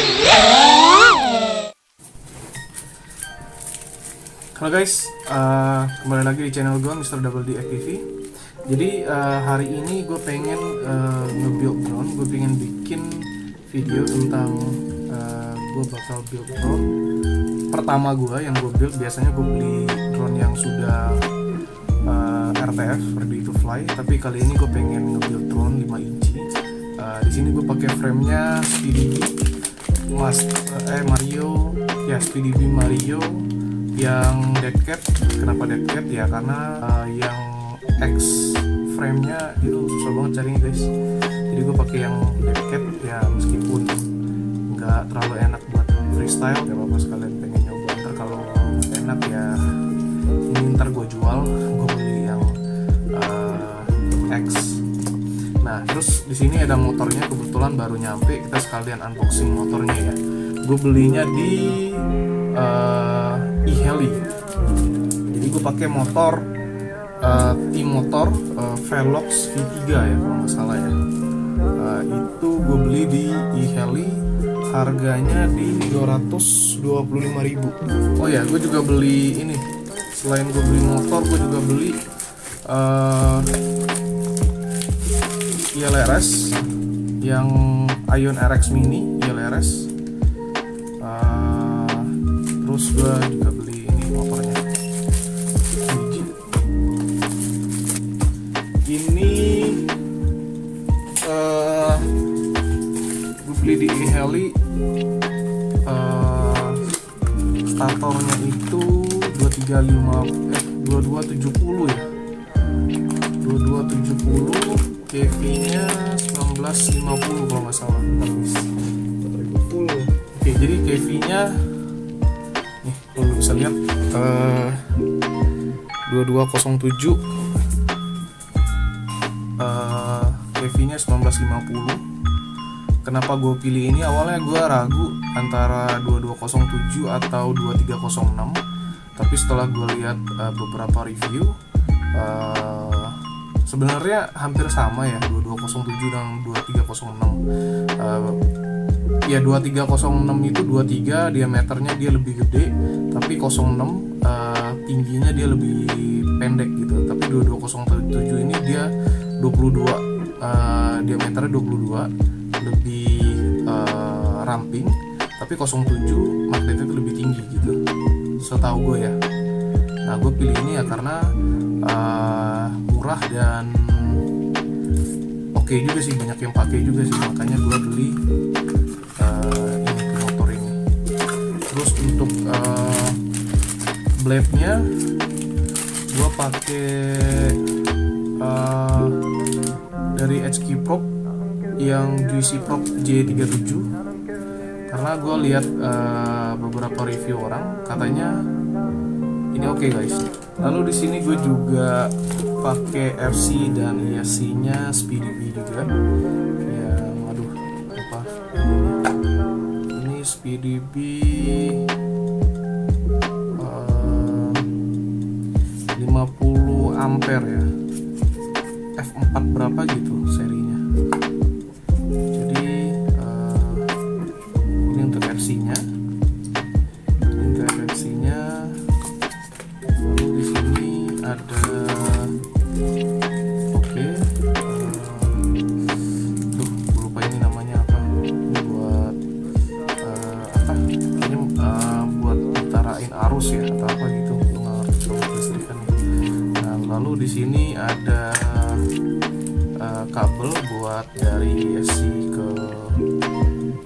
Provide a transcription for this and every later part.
Halo guys, kembali lagi di channel gue Mr. Double D FPV. Jadi hari ini gue pengen nge-build drone. Gue pengen bikin video tentang gue bakal build drone pertama gue yang gue build. Biasanya gue beli drone yang sudah RTF, ready to fly. Tapi kali ini gue pengen nge-build drone 5 inci. Di sini gue pakai framenya SpeedyB Mario, ya SpeedyB Mario yang dead cat. Kenapa dead cat ya, karena yang X frame-nya itu susah banget carinya guys. Jadi gue pakai yang dead cat ya, meskipun nggak terlalu enak buat freestyle, gak apa-apa, sekalian pengen nyoba. Ntar kalau enak ya ini ntar gue jual, gue beli yang X. Nah terus di sini ada motornya, kebetulan baru nyampe, kita sekalian unboxing motornya ya. Gue belinya di e-heli. Jadi gue pakai motor T-Motor Velox V3 ya kalau nggak salah ya. Itu gue beli di e-heli, harganya di 225.000. Oh ya, gue juga beli ini. Selain gue beli motor, gue juga beli ILRS yang Ion RX Mini ILRS. Terus gue juga beli ini motornya. Ini gue beli di e-heli. Statornya itu 2270 ya. 2270, KV-nya 1950 kalau nggak salah. Oke, jadi KV-nya nih, kalau bisa lihat 2207, KV-nya 1950. Kenapa gue pilih ini? Awalnya gue ragu antara 2207 atau 2306, tapi setelah gue lihat beberapa review, sebenarnya hampir sama ya, 2207 dan 2306. Ya 2306 itu 23 diameternya dia lebih gede, tapi 06 tingginya dia lebih pendek gitu. Tapi 2207 ini dia 22, diameternya 22, lebih ramping, tapi 07 magnetnya itu lebih tinggi gitu, setahu gue ya. Nah gue pilih ini ya karena murah dan oke juga sih, banyak yang pakai juga sih, makanya gue beli ini motor ini. Terus untuk blade-nya gue pakai dari HK Prop yang Juicy Prop J37, karena gue lihat beberapa review orang katanya ini oke guys. Lalu di sini gue juga pakai FC dan ESC-nya SpeedyB juga. Yang aduh lupa. Ini SpeedyB 50 ampere ya. F4 berapa gitu serinya. Jadi ini untuk FC-nya. Ada gue lupa ini namanya apa. Ini buat ini buat utarain arus ya atau apa gitu, gue nggak ngerti soal listrikan. Nah lalu di sini ada kabel buat dari ESC ke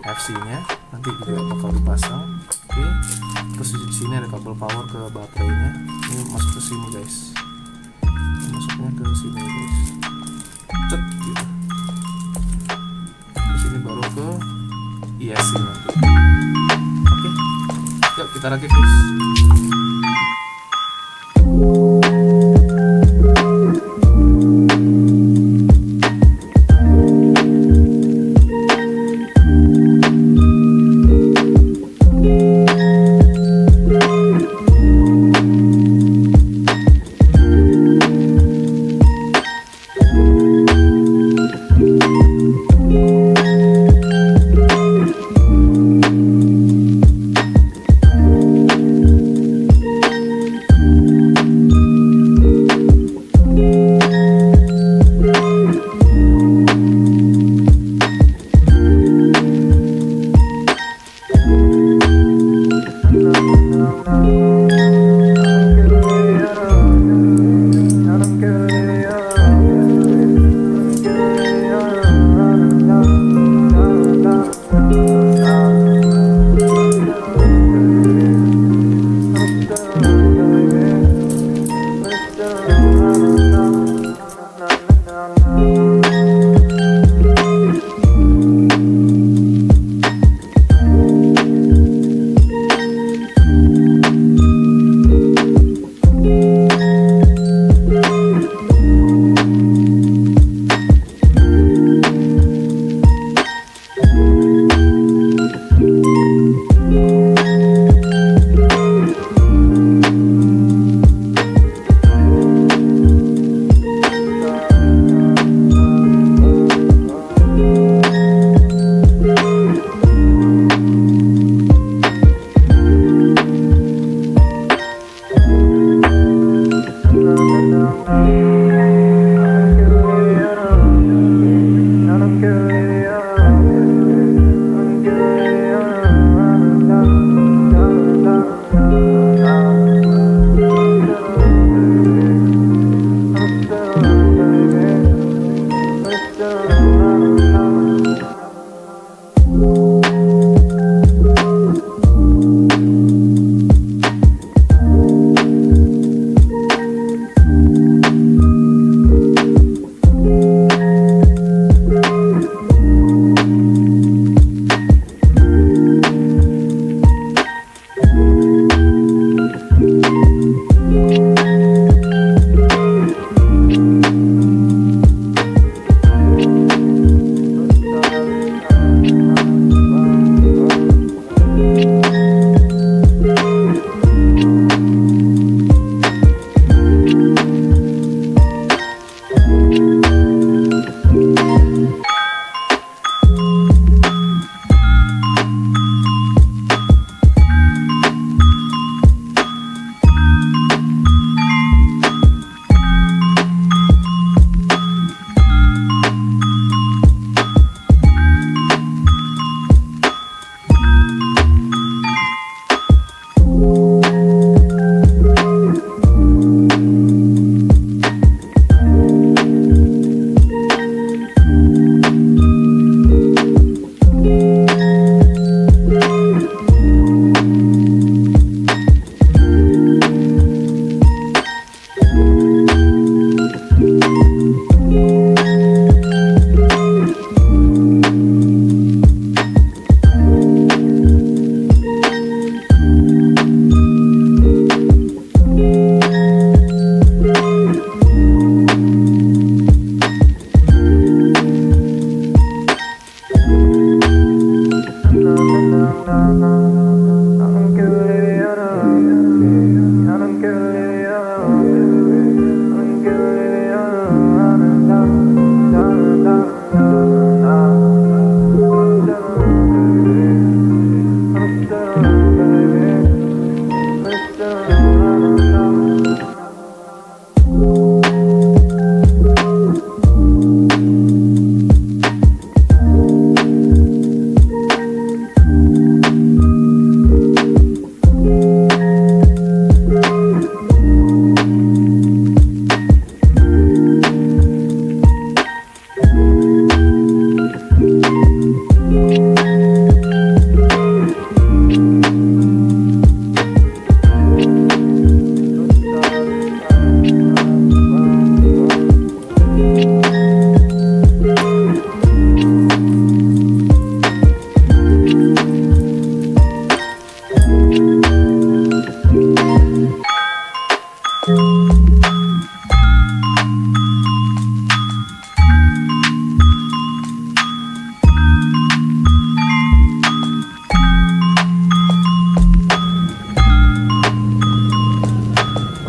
FC-nya, nanti juga bakal dipasang. Oke. Terus di sini ada kabel power ke baterainya. Ini masuk ke sini guys. Masuknya ke sini guys. Cet gitu. Terus ini baru ke ESC nanti. Oke. Yuk kita rakit guys.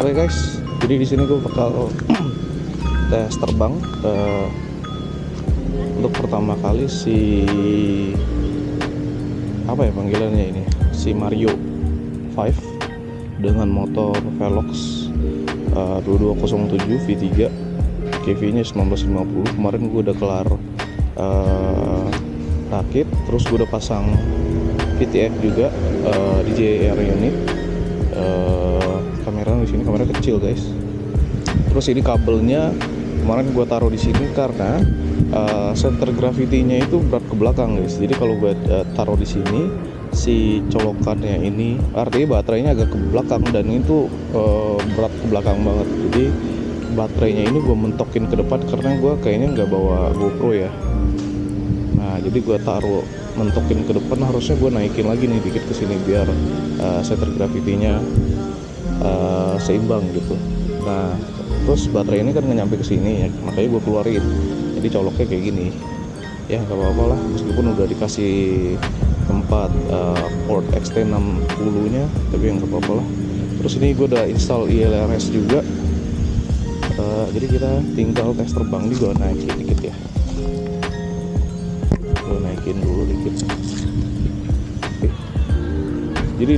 Oke guys, jadi di sini gue bakal tes terbang untuk pertama kali apa ya panggilannya ini, si Mario 5 dengan motor Velox 2207 V3, KV-nya 1950. Kemarin gue udah kelar rakit, terus gue udah pasang VTX juga, DJI Air unit. Kamera di sini, kamera kecil guys. Terus ini kabelnya kemarin gue taruh di sini karena center gravity-nya itu berat ke belakang guys. Jadi kalau gue taruh di sini, si colokannya ini artinya baterainya agak ke belakang, dan itu berat ke belakang banget. Jadi baterainya ini gue mentokin ke depan karena gue kayaknya nggak bawa GoPro ya. Nah jadi gue taruh mentokin ke depan, harusnya gue naikin lagi nih dikit ke sini biar center gravity-nya seimbang gitu. Nah terus baterai ini kan nggak nyampe ke sini ya, makanya gue keluarin. Jadi coloknya kayak gini ya, nggak apa-apa lah, meskipun udah dikasih tempat port XT60 nya, tapi yang nggak apa-apa lah. Terus ini gue udah install ILRS juga, jadi kita tinggal tes terbang. Ini gue naikin dikit ya, gue naikin dulu dikit. Oke. Jadi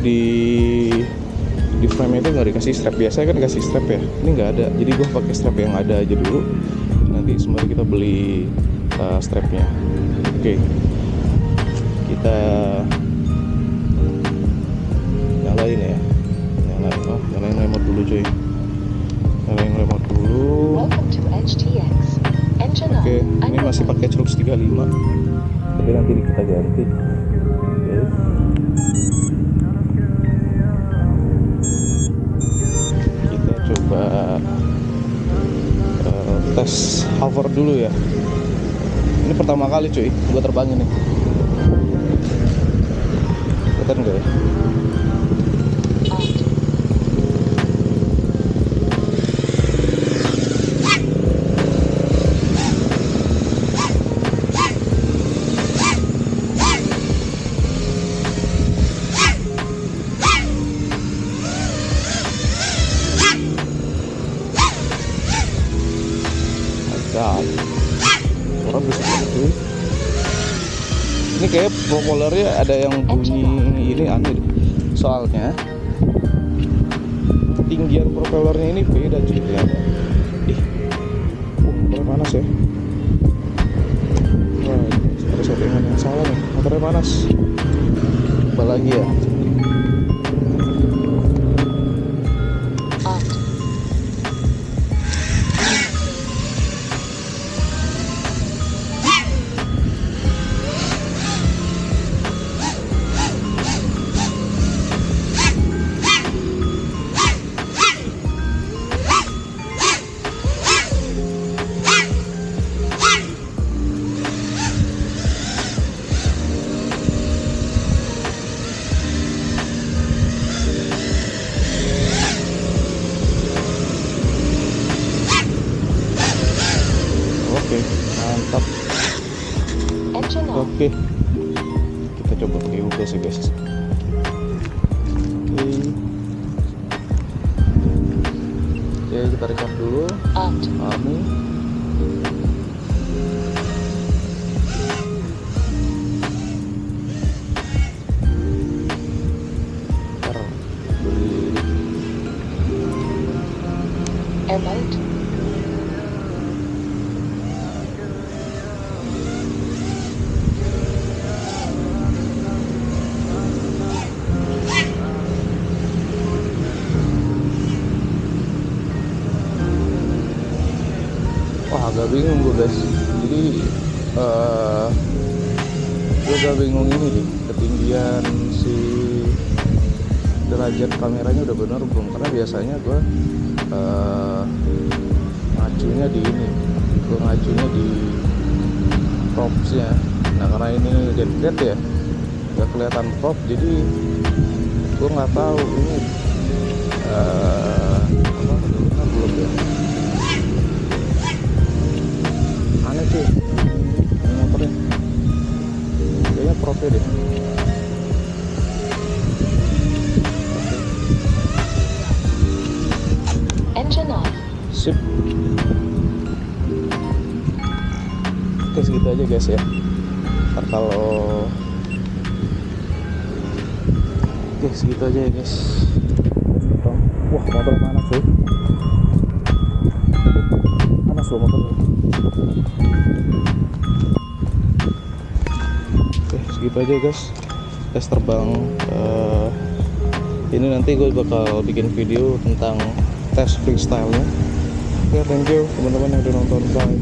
di frame itu nggak dikasih strap, biasanya kan dikasih strap ya, ini nggak ada. Jadi gue pakai strap yang ada aja dulu, nanti sembari kita beli strapnya. Oke, kita nyalain ya, nyalain remote dulu cuy, nyalain remote dulu. Oke, ini masih pakai Crux 35, tapi nanti kita ganti. Oke. Coba tes hover dulu ya. Ini pertama kali cuy gue terbang ini. Kelihatan nggak ya? Orang bisa banget. Ini kayak propellernya ada yang bunyi ini aneh deh. Soalnya ketinggian propellernya ini beda cuy ya. Motornya panas ya. Wah, ada settingan yang salah nih. Motornya panas. Apa lagi ya? Oke, mantap. Oke, kita kita coba pakai Google sih guys. Oke, kita record dulu. Army. Airboat. Wah, agak bingung gue guys. Jadi gue agak bingung ini nih, ketinggian si derajat kameranya udah bener belum? Karena biasanya gue ngacunya di ini, gue ngacunya di propsnya. Nah karena ini dead ya, nggak kelihatan prop, jadi gue nggak tahu ini apa benar belum ya. Aneh sih ini motornya, kayaknya propnya deh. Engine off. Sip. Oke, segitu aja guys ya. Ntar kalau oke segitu aja ya guys. Wah, motor panas tuh. Panas loh motor. Oke, segitu aja guys. Tes terbang. Ini nanti gue bakal bikin video tentang tes freestyle-nya. Oke, thank you teman-teman yang udah nonton. Bye.